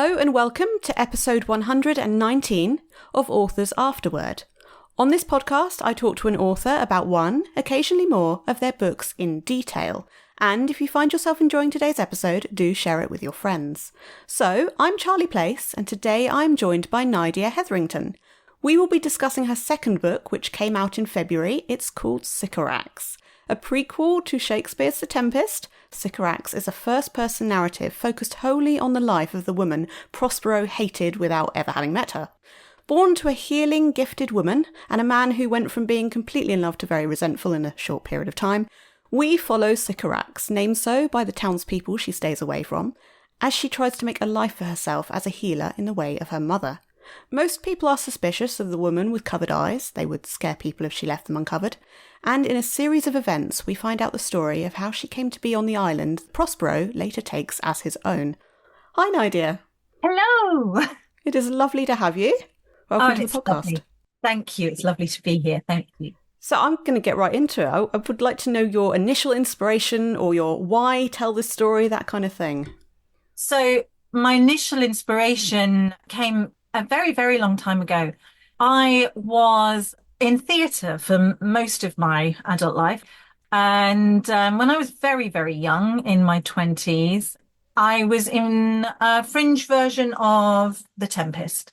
Hello and welcome to episode 119 of Author's Afterword. On this podcast, I talk to an author about one, occasionally more, of their books in detail. And if you find yourself enjoying today's episode, do share it with your friends. So, I'm Charlie Place, and today I'm joined by Nydia Hetherington. We will be discussing her second book, which came out in February. It's called Sycorax. A prequel to Shakespeare's The Tempest, Sycorax is a first-person narrative focused wholly on the life of the woman Prospero hated without ever having met her. Born to a healing, gifted woman, and a man who went from being completely in love to very resentful in a short period of time, we follow Sycorax, named so by the townspeople she stays away from, as she tries to make a life for herself as a healer in the way of her mother. Most people are suspicious of the woman with covered eyes. They would scare people if she left them uncovered. And in a series of events, we find out the story of how she came to be on the island Prospero later takes as his own. Hi, Nydia. Hello. It is lovely to have you. Welcome to the podcast. Lovely. Thank you. It's lovely to be here. Thank you. So I'm going to get right into it. I would like to know your initial inspiration or your why tell this story, that kind of thing. So my initial inspiration came a very, very long time ago. I was in theatre for most of my adult life. And when I was very, very young, in my 20s, I was in a fringe version of The Tempest.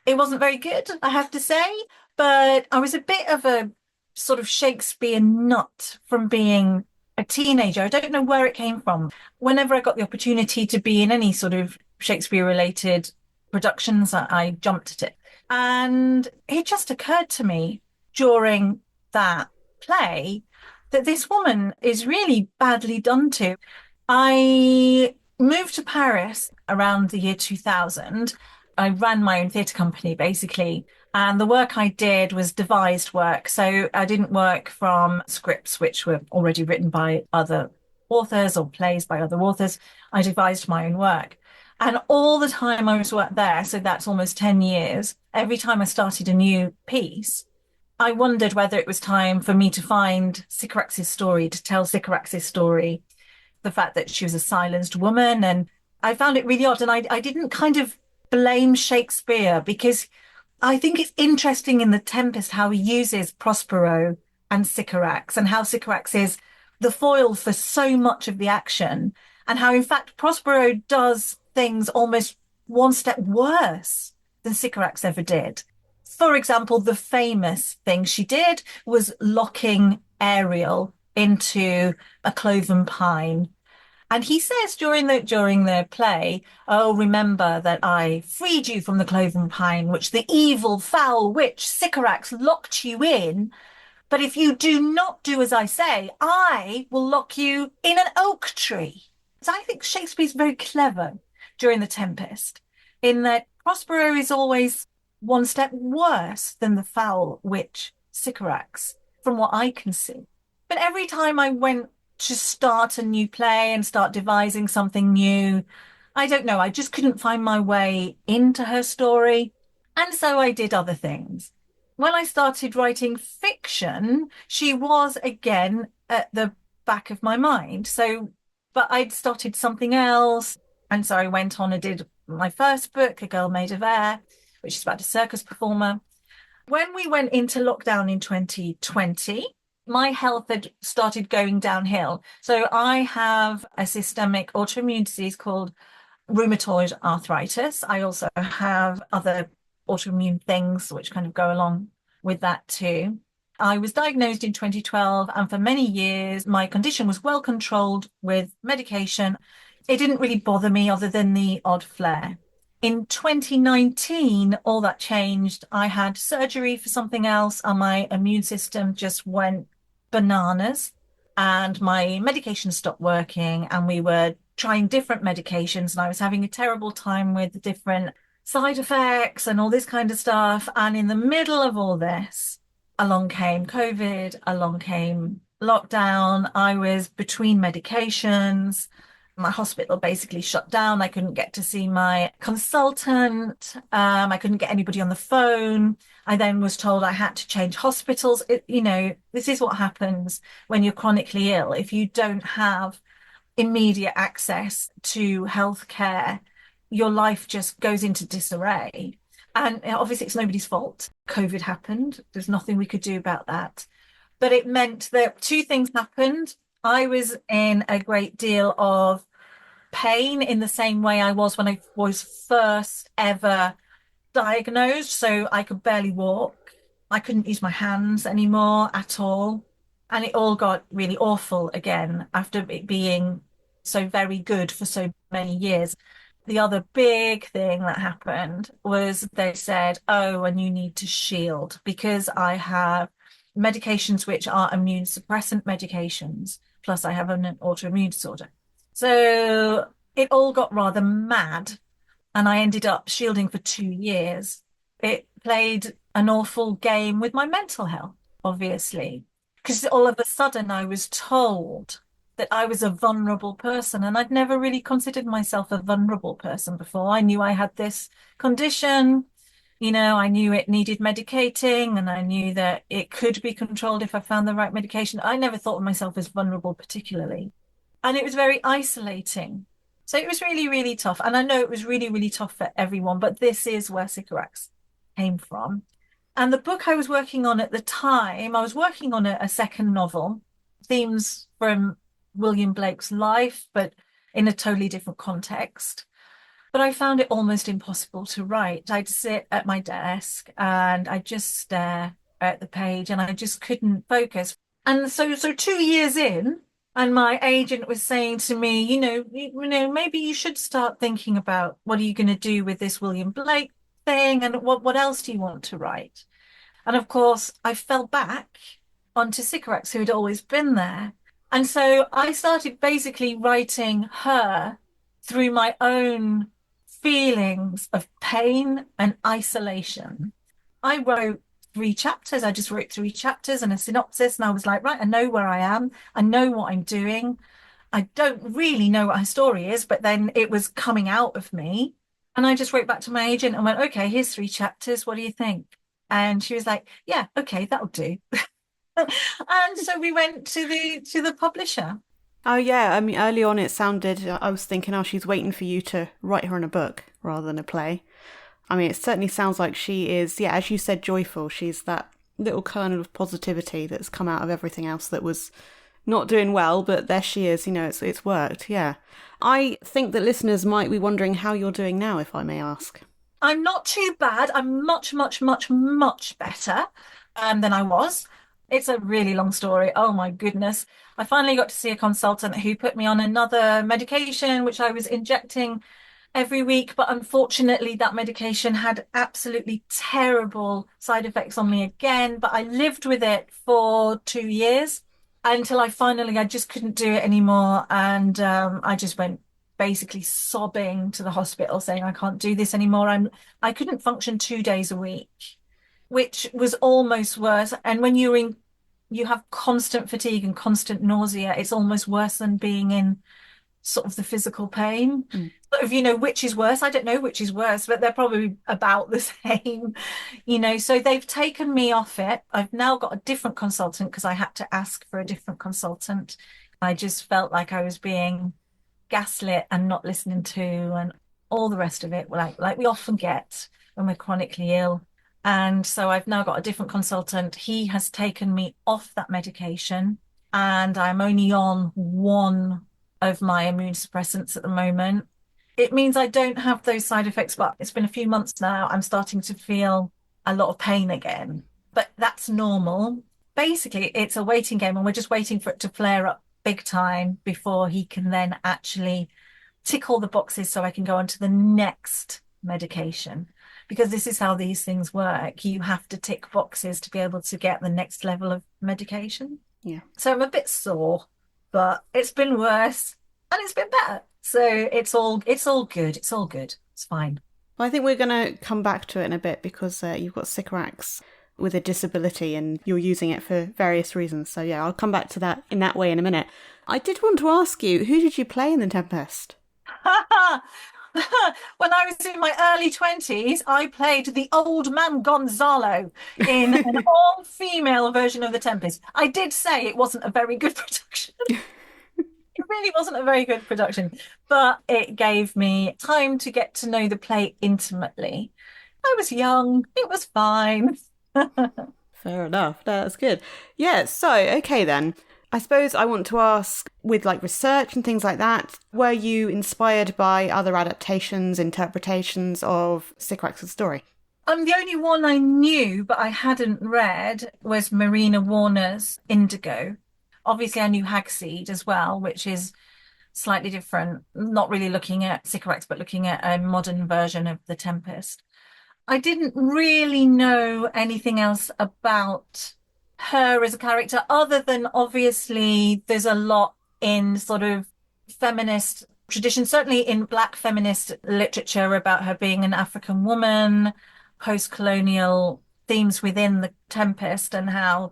It wasn't very good, I have to say, but I was a bit of a sort of Shakespeare nut from being a teenager. I don't know where it came from. Whenever I got the opportunity to be in any sort of Shakespeare-related productions, I jumped at it. And it just occurred to me during that play that this woman is really badly done to. I moved to Paris around the year 2000. I ran my own theatre company, basically. And the work I did was devised work. So I didn't work from scripts which were already written by other authors or plays by other authors. I devised my own work. And all the time I was there, so that's almost 10 years, every time I started a new piece, I wondered whether it was time for me to find Sycorax's story, to tell Sycorax's story, the fact that she was a silenced woman. And I found it really odd. And I didn't kind of blame Shakespeare, because I think it's interesting in The Tempest how he uses Prospero and Sycorax, and how Sycorax is the foil for so much of the action, and how, in fact, Prospero does things almost one step worse than Sycorax ever did. For example, the famous thing she did was locking Ariel into a cloven pine. And he says during the play, "Oh, remember that I freed you from the cloven pine, which the evil, foul witch Sycorax locked you in. But if you do not do as I say, I will lock you in an oak tree." So I think Shakespeare's very clever during The Tempest, in that Prospero is always one step worse than the foul witch Sycorax, from what I can see. But every time I went to start a new play and start devising something new, I don't know, I just couldn't find my way into her story. And so I did other things. When I started writing fiction, she was again at the back of my mind. But I'd started something else. And so I went on and did my first book, A Girl Made of Air, which is about a circus performer. When we went into lockdown in 2020, my health had started going downhill. So I have a systemic autoimmune disease called rheumatoid arthritis. I also have other autoimmune things which kind of go along with that too. I was diagnosed in 2012, and for many years, my condition was well controlled with medication. It didn't really bother me other than the odd flare. In 2019, all that changed. I had surgery for something else, and my immune system just went bananas, and my medication stopped working, and we were trying different medications, and I was having a terrible time with different side effects and all this kind of stuff. And in the middle of all this, along came COVID, along came lockdown. I was between medications. My hospital basically shut down. I couldn't get to see my consultant. I couldn't get anybody on the phone. I then was told I had to change hospitals. This is what happens when you're chronically ill. If you don't have immediate access to healthcare, your life just goes into disarray. And obviously it's nobody's fault. COVID happened. There's nothing we could do about that. But it meant that two things happened. I was in a great deal of pain in the same way I was when I was first ever diagnosed. So I could barely walk. I couldn't use my hands anymore at all. And it all got really awful again after it being so very good for so many years. The other big thing that happened was they said, oh, and you need to shield because I have medications which are immune suppressant medications, plus I have an autoimmune disorder. So it all got rather mad, and I ended up shielding for 2 years. It played an awful game with my mental health, obviously, because all of a sudden I was told that I was a vulnerable person, and I'd never really considered myself a vulnerable person before. I knew I had this condition, I knew it needed medicating, and I knew that it could be controlled if I found the right medication. I never thought of myself as vulnerable particularly. And it was very isolating. So it was really, really tough. And I know it was really, really tough for everyone, but this is where Sycorax came from. And the book I was working on at the time, I was working on a second novel, themes from William Blake's life, but in a totally different context. But I found it almost impossible to write. I'd sit at my desk and I'd just stare at the page and I just couldn't focus. And so 2 years in, and my agent was saying to me, maybe you should start thinking about what are you going to do with this William Blake thing, and what else do you want to write? And of course, I fell back onto Sycorax, who had always been there. And so I started basically writing her through my own feelings of pain and isolation. I wrote 3 chapters. I just wrote 3 chapters and a synopsis, and I was like, right, I know where I am. I know what I'm doing. I don't really know what her story is, but then it was coming out of me. And I just wrote back to my agent and went, okay, here's 3 chapters. What do you think? And she was like, yeah, okay, that'll do. And so we went to the publisher. Oh, yeah. I mean, early on it sounded, I was thinking, oh, she's waiting for you to write her in a book rather than a play. I mean, it certainly sounds like she is, yeah, as you said, joyful. She's that little kernel of positivity that's come out of everything else that was not doing well, but there she is, it's worked, yeah. I think that listeners might be wondering how you're doing now, if I may ask. I'm not too bad. I'm much, much, much, much better than I was. It's a really long story. Oh my goodness. I finally got to see a consultant who put me on another medication, which I was injecting every week. But unfortunately, that medication had absolutely terrible side effects on me again. But I lived with it for 2 years until I just couldn't do it anymore. And I just went basically sobbing to the hospital saying, I can't do this anymore. I couldn't function 2 days a week, which was almost worse. And when you have constant fatigue and constant nausea, it's almost worse than being in sort of the physical pain. Sort of, which is worse. I don't know which is worse, but they're probably about the same, so they've taken me off it. I've now got a different consultant because I had to ask for a different consultant. I just felt like I was being gaslit and not listening to, and all the rest of it, like we often get when we're chronically ill. And so I've now got a different consultant. He has taken me off that medication, and I'm only on one of my immune suppressants at the moment. It means I don't have those side effects, but it's been a few months now. I'm starting to feel a lot of pain again, but that's normal. Basically, it's a waiting game, and we're just waiting for it to flare up big time before he can then actually tick all the boxes so I can go on to the next medication. Because this is how these things work. You have to tick boxes to be able to get the next level of medication. Yeah. So I'm a bit sore, but it's been worse and it's been better. So it's all good. It's all good. It's fine. Well, I think we're going to come back to it in a bit because you've got Sycorax with a disability and you're using it for various reasons. So yeah, I'll come back to that in that way in a minute. I did want to ask you, who did you play in The Tempest? When I was in my early 20s, I played the old man Gonzalo in an all-female version of The Tempest. I did say it wasn't a very good production. It really wasn't a very good production, but it gave me time to get to know the play intimately. I was young, it was fine. Fair enough. That's good. Yeah, so, okay then. I suppose I want to ask, with like research and things like that, were you inspired by other adaptations, interpretations of Sycorax's story? The only one I knew, but I hadn't read, was Marina Warner's Indigo. Obviously, I knew Hag-Seed as well, which is slightly different, not really looking at Sycorax, but looking at a modern version of the Tempest. I didn't really know anything else about her as a character, other than obviously there's a lot in sort of feminist tradition, certainly in Black feminist literature, about her being an African woman, post-colonial themes within the Tempest, and how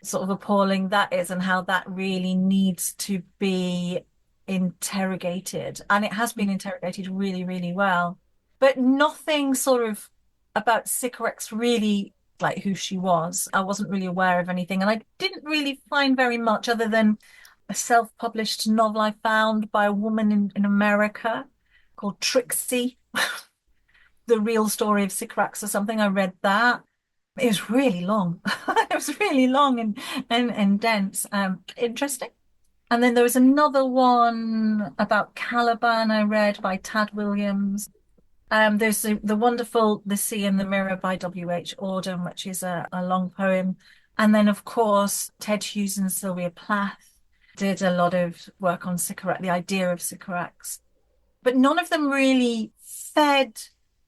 sort of appalling that is, and how that really needs to be interrogated. And it has been interrogated really, really well. But nothing sort of about Sycorax really, like who she was. I wasn't really aware of anything. And I didn't really find very much, other than a self-published novel I found by a woman in America called Trixie, The Real Story of Sycorax or something. I read that. It was really long. It was really long and dense. Interesting. And then there was another one about Caliban I read by Tad Williams. There's the wonderful The Sea and the Mirror by H Auden, which is a long poem. And then, of course, Ted Hughes and Sylvia Plath did a lot of work on Sycorax, the idea of Sycorax. But none of them really fed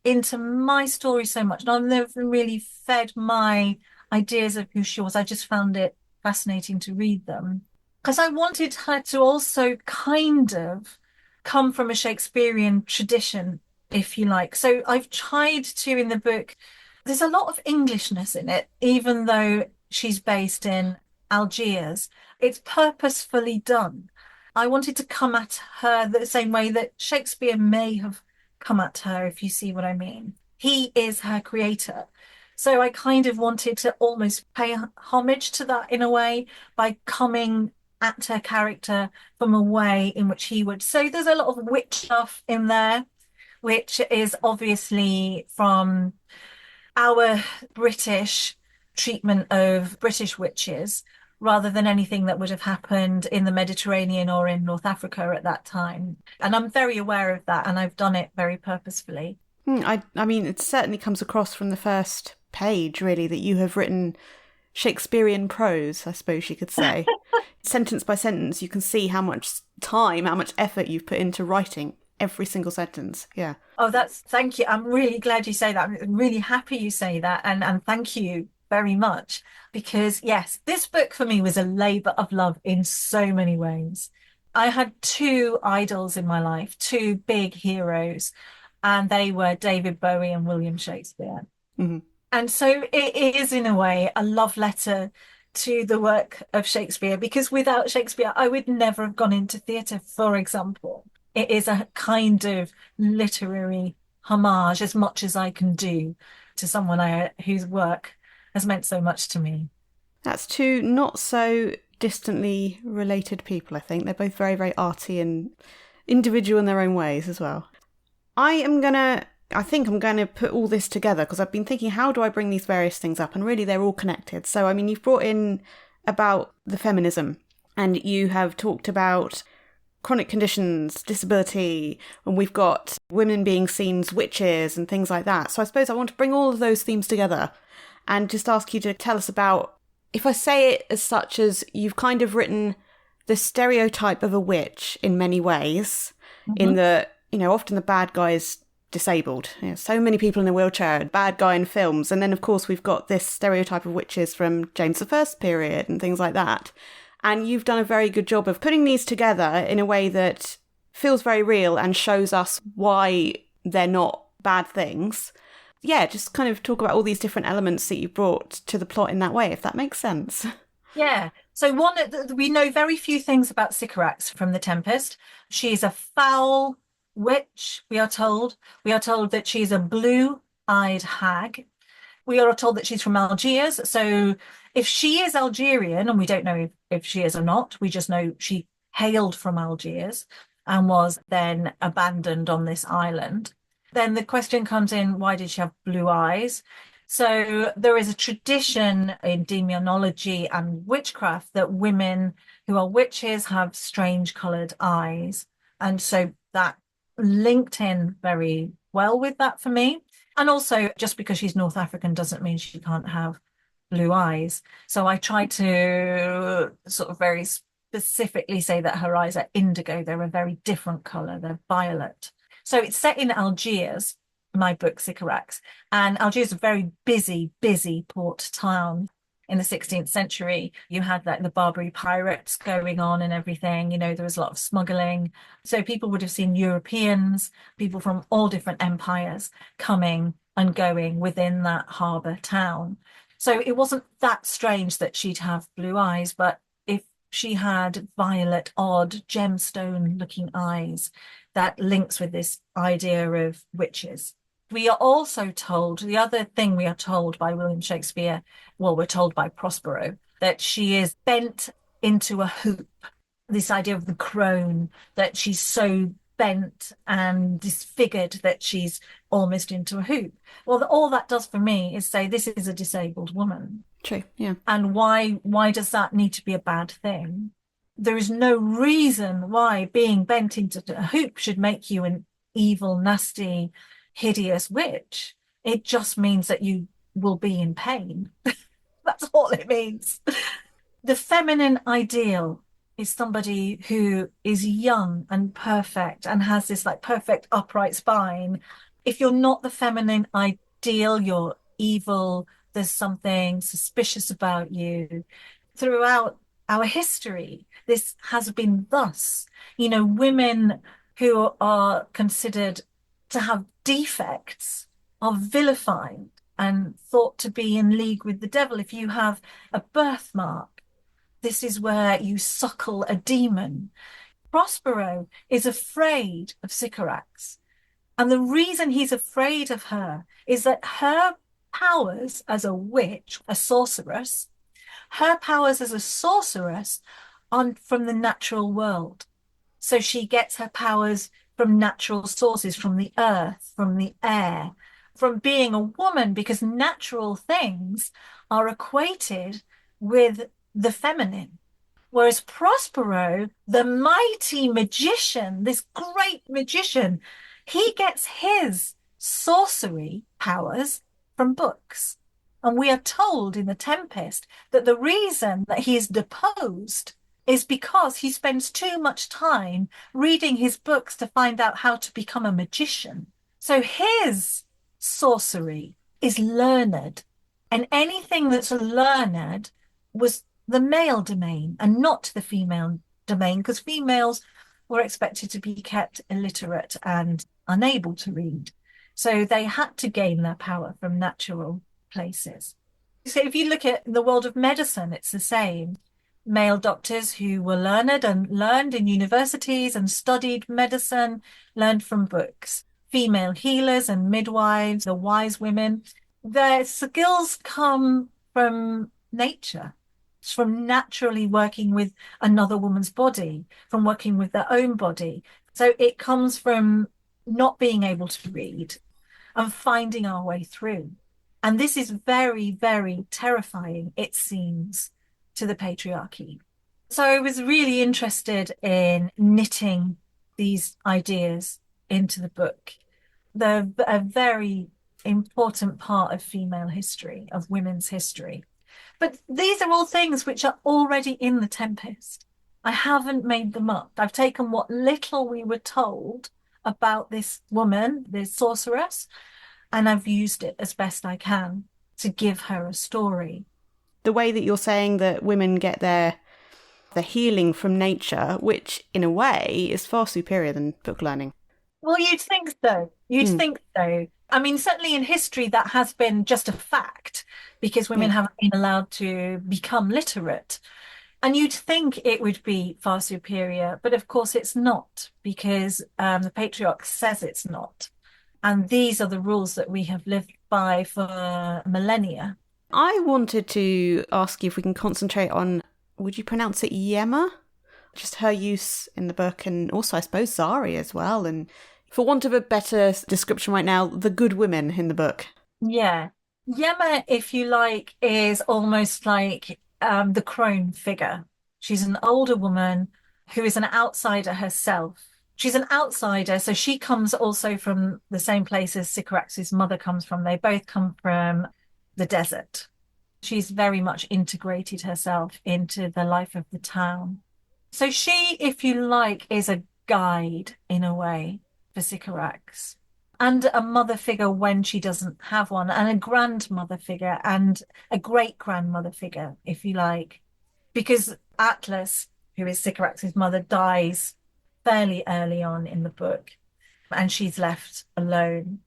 into my story so much. None of them really fed my ideas of who she was. I just found it fascinating to read them, because I wanted her to also kind of come from a Shakespearean tradition, if you like. So I've tried to, in the book, there's a lot of Englishness in it, even though she's based in Algiers. It's purposefully done. I wanted to come at her the same way that Shakespeare may have come at her, if you see what I mean. He is her creator. So I kind of wanted to almost pay homage to that in a way, by coming at her character from a way in which he would. So there's a lot of witch stuff in there, which is obviously from our British treatment of British witches, rather than anything that would have happened in the Mediterranean or in North Africa at that time. And I'm very aware of that, and I've done it very purposefully. I mean, it certainly comes across from the first page, really, that you have written Shakespearean prose, I suppose you could say. Sentence by sentence, you can see how much time, how much effort you've put into writing every single sentence. Yeah. Oh, thank you. I'm really glad you say that. I'm really happy you say that. And thank you very much. Because yes, this book for me was a labor of love in so many ways. I had two idols in my life, two big heroes, and they were David Bowie and William Shakespeare. Mm-hmm. And so it is, in a way, a love letter to the work of Shakespeare, because without Shakespeare, I would never have gone into theatre, for example. It is a kind of literary homage, as much as I can do, to someone whose work has meant so much to me. That's two not so distantly related people, I think. They're both very, very arty and individual in their own ways as well. I think I'm going to put all this together, because I've been thinking, how do I bring these various things up? And really, they're all connected. So, I mean, you've brought in about the feminism, and you have talked about chronic conditions, disability, and we've got women being seen as witches and things like that. So I suppose I want to bring all of those themes together and just ask you to tell us about, if I say it as such, as you've kind of written the stereotype of a witch in many ways, in that, often the bad guy is disabled. So many people in a wheelchair, bad guy in films. And then, of course, we've got this stereotype of witches from James I period and things like that. And you've done a very good job of putting these together in a way that feels very real and shows us why they're not bad things. Yeah, just kind of talk about all these different elements that you brought to the plot in that way, if that makes sense. Yeah. So we know very few things about Sycorax from the Tempest. She's a foul witch, we are told. We are told that she's a blue-eyed hag. We are told that she's from Algiers. So if she is Algerian, and we don't know if she is or not, we just know she hailed from Algiers and was then abandoned on this island. Then the question comes in, why did she have blue eyes? So there is a tradition in demonology and witchcraft that women who are witches have strange coloured eyes. And so that linked in very well with that for me. And also, just because she's North African doesn't mean she can't have blue eyes. So I try to sort of very specifically say that her eyes are indigo. They're a very different colour. They're violet. So it's set in Algiers, my book Sycorax, and Algiers is a very busy port town. In the 16th century, you had like the Barbary pirates going on and everything. There was a lot of smuggling. So people would have seen Europeans, people from all different empires coming and going within that harbour town. So it wasn't that strange that she'd have blue eyes, but if she had violet, odd, gemstone-looking eyes, that links with this idea of witches. We are also told, the other thing we are told by William Shakespeare, well, we're told by Prospero, that she is bent into a hoop. This idea of the crone, that she's so bent and disfigured that she's almost into a hoop. Well, all that does for me is say this is a disabled woman. True, yeah. And why does that need to be a bad thing? There is no reason why being bent into a hoop should make you an evil, nasty, hideous witch. It just means that you will be in pain. That's all it means. The feminine ideal is somebody who is young and perfect and has this like perfect upright spine. If you're not the feminine ideal, you're evil. There's something suspicious about you. Throughout our history, this has been thus. Women who are considered to have defects are vilified and thought to be in league with the devil. If you have a birthmark, this is where you suckle a demon. Prospero is afraid of Sycorax. And the reason he's afraid of her is that her powers as a witch, a sorceress, her powers as a sorceress are from the natural world. So she gets her powers from natural sources, from the earth, from the air, from being a woman, because natural things are equated with the feminine. Whereas Prospero, the mighty magician, this great magician, he gets his sorcery powers from books. And we are told in the Tempest that the reason that he is deposed is because he spends too much time reading his books to find out how to become a magician. So his sorcery is learned, and anything that's learned was the male domain and not the female domain, because females were expected to be kept illiterate and unable to read. So they had to gain their power from natural places. So if you look at the world of medicine, it's the same. Male doctors who were learned and learned in universities and studied medicine, learned from books. Female healers and midwives, the wise women, their skills come from nature. It's from naturally working with another woman's body, from working with their own body. So it comes from not being able to read and finding our way through. And this is very, very terrifying, it seems, to the patriarchy. So I was really interested in knitting these ideas into the book. They're a very important part of female history, of women's history. But these are all things which are already in the Tempest. I haven't made them up. I've taken what little we were told about this woman, this sorceress, and I've used it as best I can to give her a story. The way that you're saying that women get their healing from nature, which in a way is far superior than book learning. Well, you'd think so. Think so. I mean, certainly in history, that has been just a fact because women haven't been allowed to become literate. And you'd think it would be far superior, but of course it's not, because the patriarch says it's not. And these are the rules that we have lived by for millennia. I wanted to ask you if we can concentrate on, would you pronounce it Yemma just her use in the book, and also I suppose Zari as well, and for want of a better description right now, the good women in the book. Yeah. Yemma, if you like, is almost like the crone figure. She's an older woman who is an outsider herself. She's an outsider, so she comes also from the same place as Sycorax's mother comes from. They both come from the desert. She's very much integrated herself into the life of the town. So she, if you like, is a guide in a way for Sycorax, and a mother figure when she doesn't have one, and a grandmother figure and a great grandmother figure, if you like, because Atlas, who is Sycorax's mother, dies fairly early on in the book, and she's left alone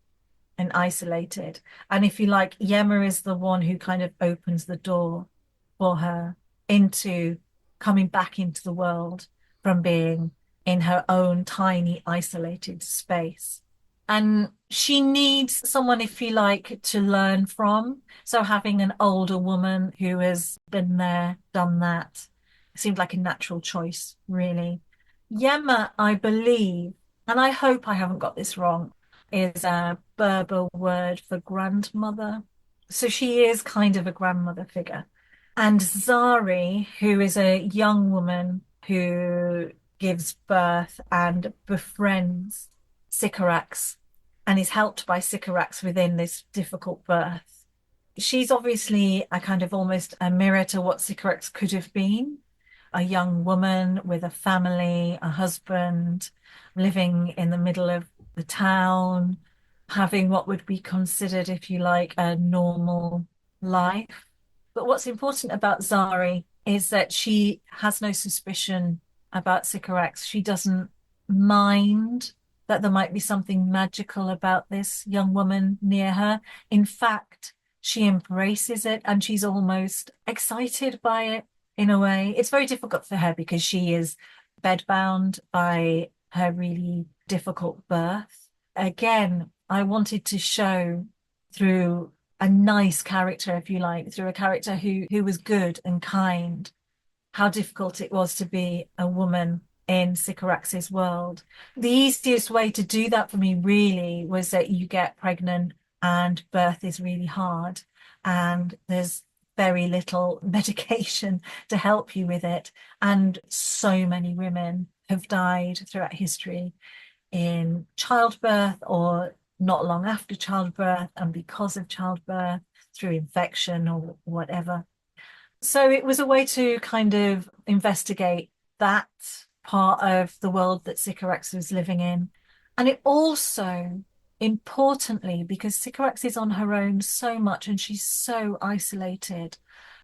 and isolated. And if you like, Yemma is the one who kind of opens the door for her into coming back into the world from being in her own tiny, isolated space. And she needs someone, if you like, to learn from. So having an older woman who has been there, done that, seemed like a natural choice, really. Yemma, I believe, and I hope I haven't got this wrong, is a Berber word for grandmother. So she is kind of a grandmother figure. And Zari, who is a young woman who gives birth and befriends Sycorax and is helped by Sycorax within this difficult birth. She's obviously a kind of almost a mirror to what Sycorax could have been. A young woman with a family, a husband, living in the middle of the town, having what would be considered, if you like, a normal life. But what's important about Zari is that she has no suspicion about Sycorax. She doesn't mind that there might be something magical about this young woman near her. In fact, she embraces it and she's almost excited by it in a way. It's very difficult for her because she is bedbound by her really difficult birth. Again, I wanted to show through a nice character, if you like, through a character who was good and kind, how difficult it was to be a woman in Sycorax's world. The easiest way to do that for me really was that you get pregnant and birth is really hard and there's very little medication to help you with it. And so many women have died throughout history in childbirth or not long after childbirth and because of childbirth through infection or whatever. So it was a way to kind of investigate that part of the world that Sycorax was living in. And it also, importantly, because Sycorax is on her own so much and she's so isolated,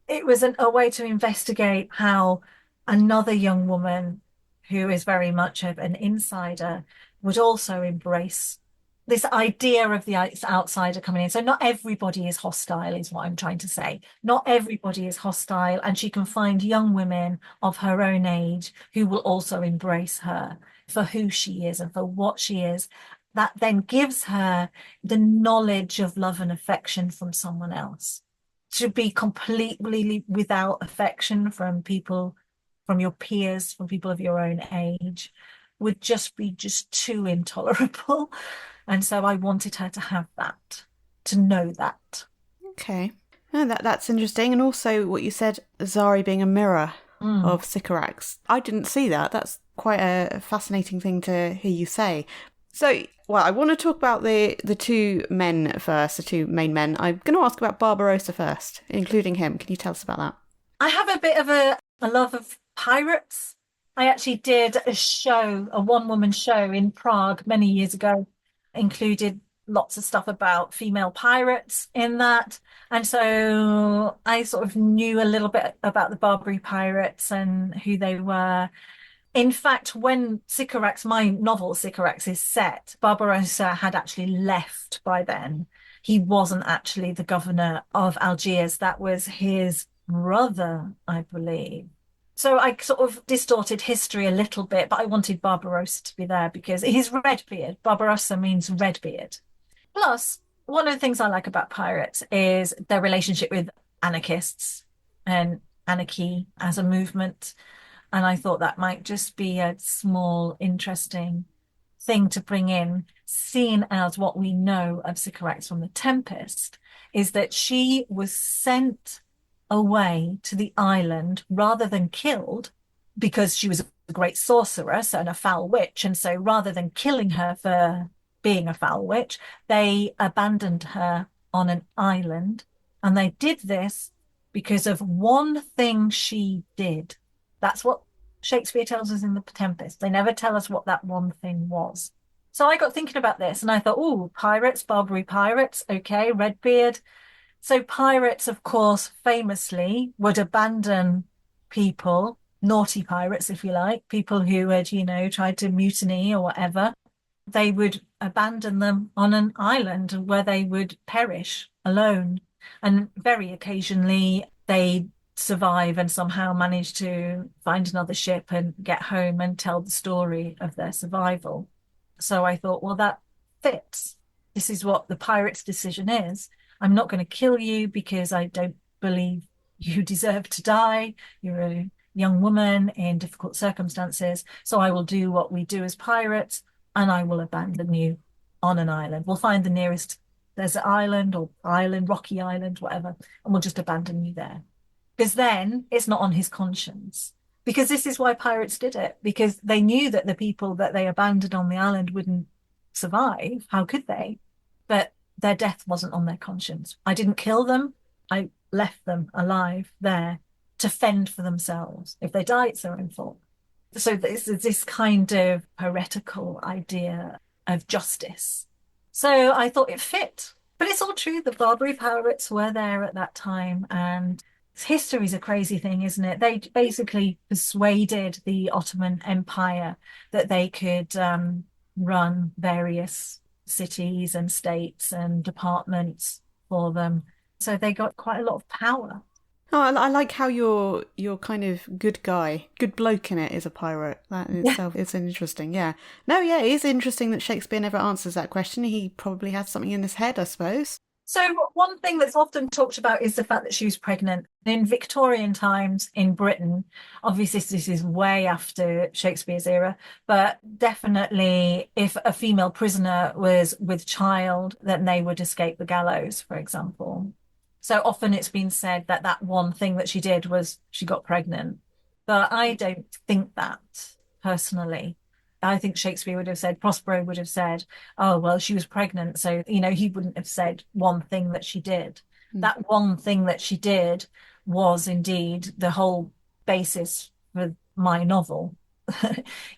it was a way to investigate how another young woman who is very much of an insider would also embrace this idea of the outsider coming in. So not everybody is hostile, is what I'm trying to say. Not everybody is hostile, and she can find young women of her own age who will also embrace her for who she is and for what she is. That then gives her the knowledge of love and affection from someone else. To be completely without affection from people, from your peers, from people of your own age, would just be too intolerable. And so I wanted her to have that, to know that. Okay. Oh, that's interesting. And also what you said, Zari being a mirror of Sycorax. I didn't see that. That's quite a fascinating thing to hear you say. So, well, I want to talk about the two men first, the two main men. I'm going to ask about Barbarossa first, including him. Can you tell us about that? I have a bit of a love of pirates. I actually did a show, a one-woman show in Prague many years ago, included lots of stuff about female pirates in that. And so I sort of knew a little bit about the Barbary pirates and who they were. In fact, when Sycorax, my novel Sycorax is set, Barbarossa had actually left by then. He wasn't actually the governor of Algiers. That was his brother, I believe. So I sort of distorted history a little bit, but I wanted Barbarossa to be there because he's Redbeard. Barbarossa means Redbeard. Plus, one of the things I like about pirates is their relationship with anarchists and anarchy as a movement. And I thought that might just be a small, interesting thing to bring in, seeing as what we know of Sycorax from the Tempest is that she was sent away to the island rather than killed because she was a great sorceress and a foul witch. And so rather than killing her for being a foul witch, they abandoned her on an island. And they did this because of one thing she did. That's what Shakespeare tells us in the Tempest. They never tell us what that one thing was. So I got thinking about this and I thought, oh, pirates, Barbary pirates, okay, Redbeard. So pirates, of course, famously would abandon people, naughty pirates, if you like, people who had, tried to mutiny or whatever. They would abandon them on an island where they would perish alone. And very occasionally they survive and somehow manage to find another ship and get home and tell the story of their survival. So I thought, well, that fits. This is what the pirate's decision is. I'm not going to kill you because I don't believe you deserve to die. You're a young woman in difficult circumstances. So I will do what we do as pirates and I will abandon you on an island. We'll find the nearest desert island or island, rocky island, whatever, and we'll just abandon you there. Because then it's not on his conscience. Because this is why pirates did it, because they knew that the people that they abandoned on the island wouldn't survive. How could they? But their death wasn't on their conscience. I didn't kill them. I left them alive there to fend for themselves. If they die, it's their own fault. So this is this kind of heretical idea of justice. So I thought it fit. But it's all true. The Barbary pirates were there at that time. And history's a crazy thing, isn't it? They basically persuaded the Ottoman Empire that they could run various cities and states and departments for them. So they got quite a lot of power. Oh, I like how you're kind of good guy, good bloke in it is a pirate. That in itself is interesting, yeah. No, yeah, it is interesting that Shakespeare never answers that question. He probably has something in his head, I suppose. So one thing that's often talked about is the fact that she was pregnant. In Victorian times in Britain, obviously this is way after Shakespeare's era, but definitely if a female prisoner was with child, then they would escape the gallows, for example. So often it's been said that that one thing that she did was she got pregnant. But I don't think that personally. I think Shakespeare would have said, Prospero would have said, oh, well, she was pregnant. So, he wouldn't have said one thing that she did. That one thing that she did was indeed the whole basis for my novel,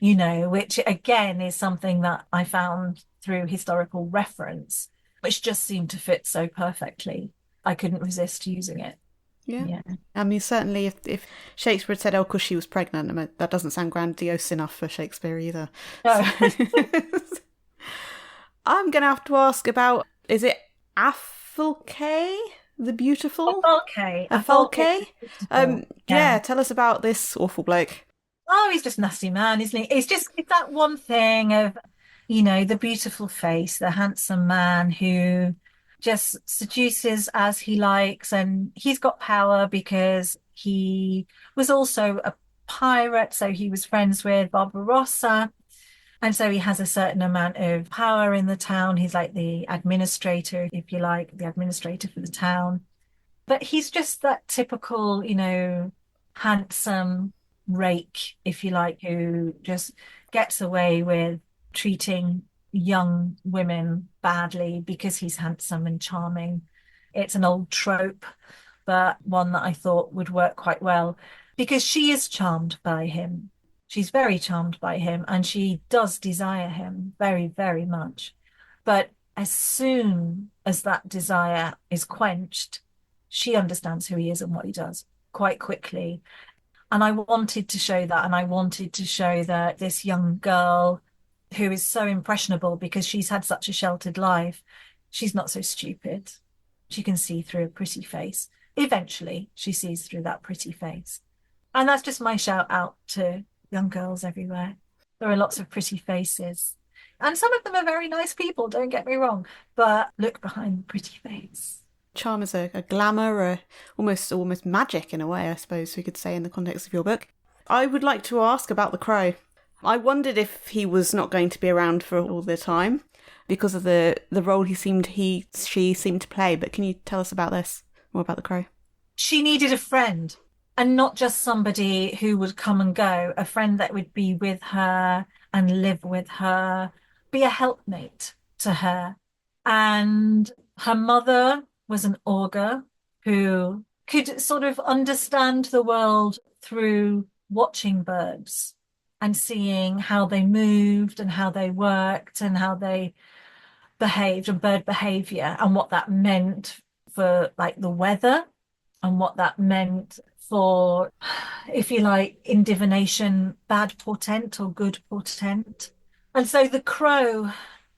which again is something that I found through historical reference, which just seemed to fit so perfectly. I couldn't resist using it. Yeah. I mean, certainly if Shakespeare had said, oh, because she was pregnant, I mean, that doesn't sound grandiose enough for Shakespeare either. No. So, I'm going to have to ask about, is it Afalkey the Beautiful? Afalkey. Yeah, tell us about this awful bloke. Oh, he's just a nasty man, isn't he? It's that one thing of, the beautiful face, the handsome man who just seduces as he likes, and he's got power because he was also a pirate, so he was friends with Barbarossa, and so he has a certain amount of power in the town. He's like the administrator, if you like, the administrator for the town. But he's just that typical, handsome rake, if you like, who just gets away with treating young women badly because he's handsome and charming. It's an old trope, but one that I thought would work quite well because she is charmed by him. She's very charmed by him and she does desire him very, very much. But as soon as that desire is quenched, she understands who he is and what he does quite quickly. And I wanted to show that, and I wanted to show that this young girl who is so impressionable because she's had such a sheltered life, she's not so stupid. She can see through a pretty face. Eventually, she sees through that pretty face. And that's just my shout out to young girls everywhere. There are lots of pretty faces. And some of them are very nice people, don't get me wrong, but look behind the pretty face. Charm is a glamour, almost magic in a way, I suppose we could say, in the context of your book. I would like to ask about the crow. I wondered if he was not going to be around for all the time because of the role she seemed to play. But can you tell us about this, more about the crow? She needed a friend, and not just somebody who would come and go, a friend that would be with her and live with her, be a helpmate to her. And her mother was an augur who could sort of understand the world through watching birds and seeing how they moved and how they worked and how they behaved and bird behavior and what that meant for like the weather and what that meant for, if you like, in divination, bad portent or good portent. And so the crow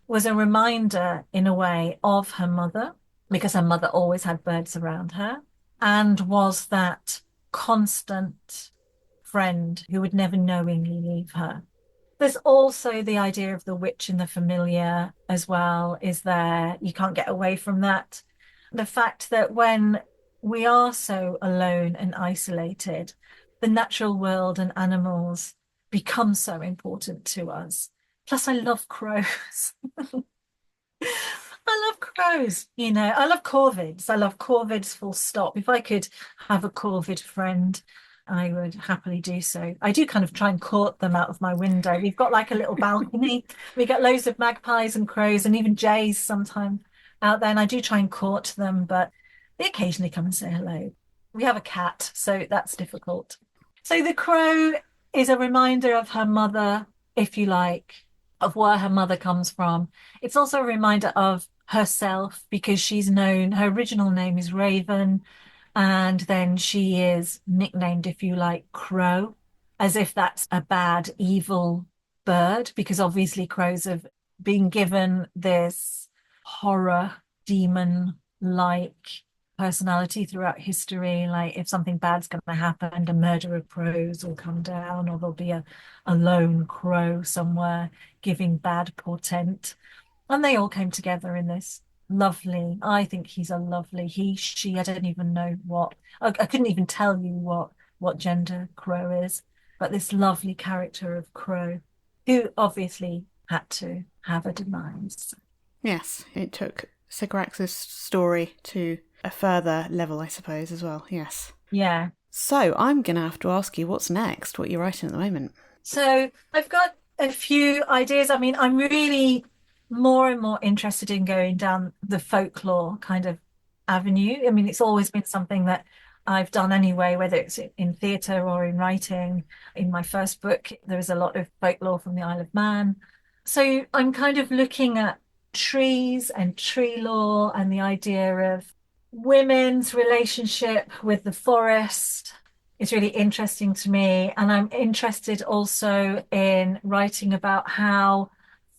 was a reminder in a way of her mother, because her mother always had birds around her and was that constant friend who would never knowingly leave her. There's also the idea of the witch in the familiar as well, is there. You can't get away from that. The fact that when we are so alone and isolated, the natural world and animals become so important to us. Plus, I love crows. I love crows, I love corvids. I love corvids full stop. If I could have a corvid friend, I would happily do so. I do kind of try and court them out of my window. We've got like a little balcony. We get loads of magpies and crows and even jays sometimes out there. And I do try and court them, but they occasionally come and say hello. We have a cat, so that's difficult. So the crow is a reminder of her mother, if you like, of where her mother comes from. It's also a reminder of herself because she's known, her original name is Raven, and then she is nicknamed, if you like, Crow, as if that's a bad, evil bird, because obviously crows have been given this horror, demon-like personality throughout history. Like if something bad's going to happen, a murder of crows will come down, or there'll be a lone crow somewhere giving bad portent. And they all came together in this lovely, I think he's a lovely, she, I don't even know I couldn't even tell you what gender Crow is, but this lovely character of Crow, who obviously had to have a demise. Yes, it took Sycorax's story to a further level, I suppose, as well. Yes. Yeah. So I'm going to have to ask you what's next, what you're writing at the moment. So I've got a few ideas. I mean, I'm really more and more interested in going down the folklore kind of avenue. I mean, it's always been something that I've done anyway, whether it's in theatre or in writing. In my first book, there is a lot of folklore from the Isle of Man. So I'm kind of looking at trees and tree lore and the idea of women's relationship with the forest. It's really interesting to me. And I'm interested also in writing about how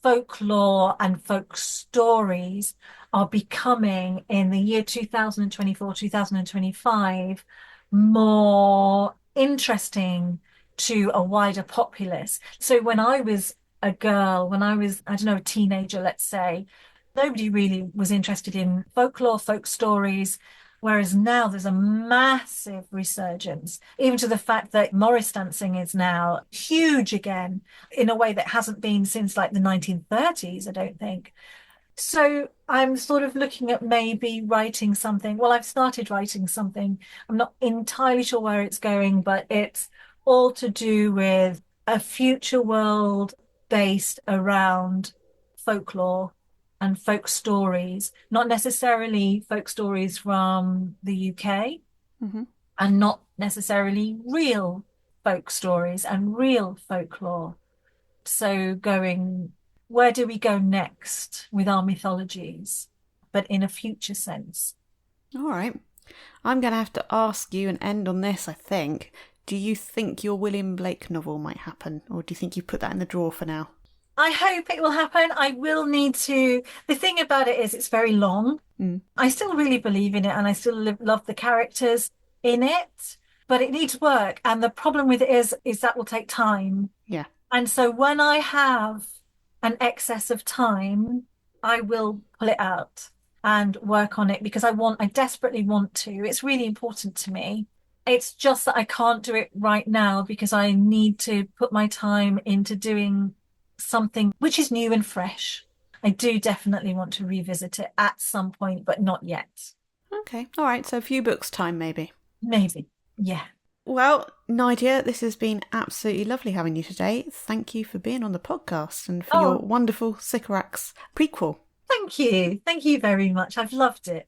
folklore and folk stories are becoming, in the year 2024, 2025, more interesting to a wider populace. So when I was a girl, when I was, I don't know, a teenager, let's say, nobody really was interested in folklore, folk stories. Whereas now there's a massive resurgence, even to the fact that Morris dancing is now huge again in a way that hasn't been since like the 1930s, I don't think. So I'm sort of looking at maybe writing something. Well, I've started writing something. I'm not entirely sure where it's going, but it's all to do with a future world based around folklore and folk stories, not necessarily folk stories from the UK, and not necessarily real folk stories and real folklore. So where do we go next with our mythologies, but in a future sense? All right. I'm going to have to ask you and end on this, I think. Do you think your William Blake novel might happen, or do you think you put that in the drawer for now? I hope it will happen. I will need to. The thing about it is it's very long. I still really believe in it and I still love the characters in it, but it needs work. And the problem with it is that will take time. Yeah. And so when I have an excess of time, I will pull it out and work on it because I desperately want to. It's really important to me. It's just that I can't do it right now because I need to put my time into doing something which is new and fresh. I do definitely want to revisit it at some point, but not yet. Okay, all right, so a few books' time maybe. Maybe, yeah. Well, Nydia, this has been absolutely lovely having you today. Thank you for being on the podcast and for your wonderful Sycorax prequel. Thank you. Thank you very much. I've loved it.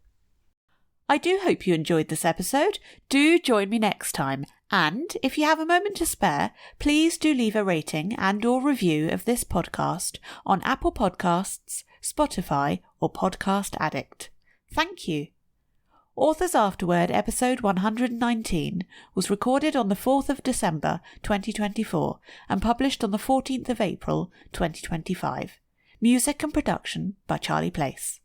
I do hope you enjoyed this episode. Do join me next time. And if you have a moment to spare, please do leave a rating and/or review of this podcast on Apple Podcasts, Spotify, or Podcast Addict. Thank you. Authors Afterword episode 119 was recorded on the 4th of December 2024 and published on the 14th of April 2025. Music and production by Charlie Place.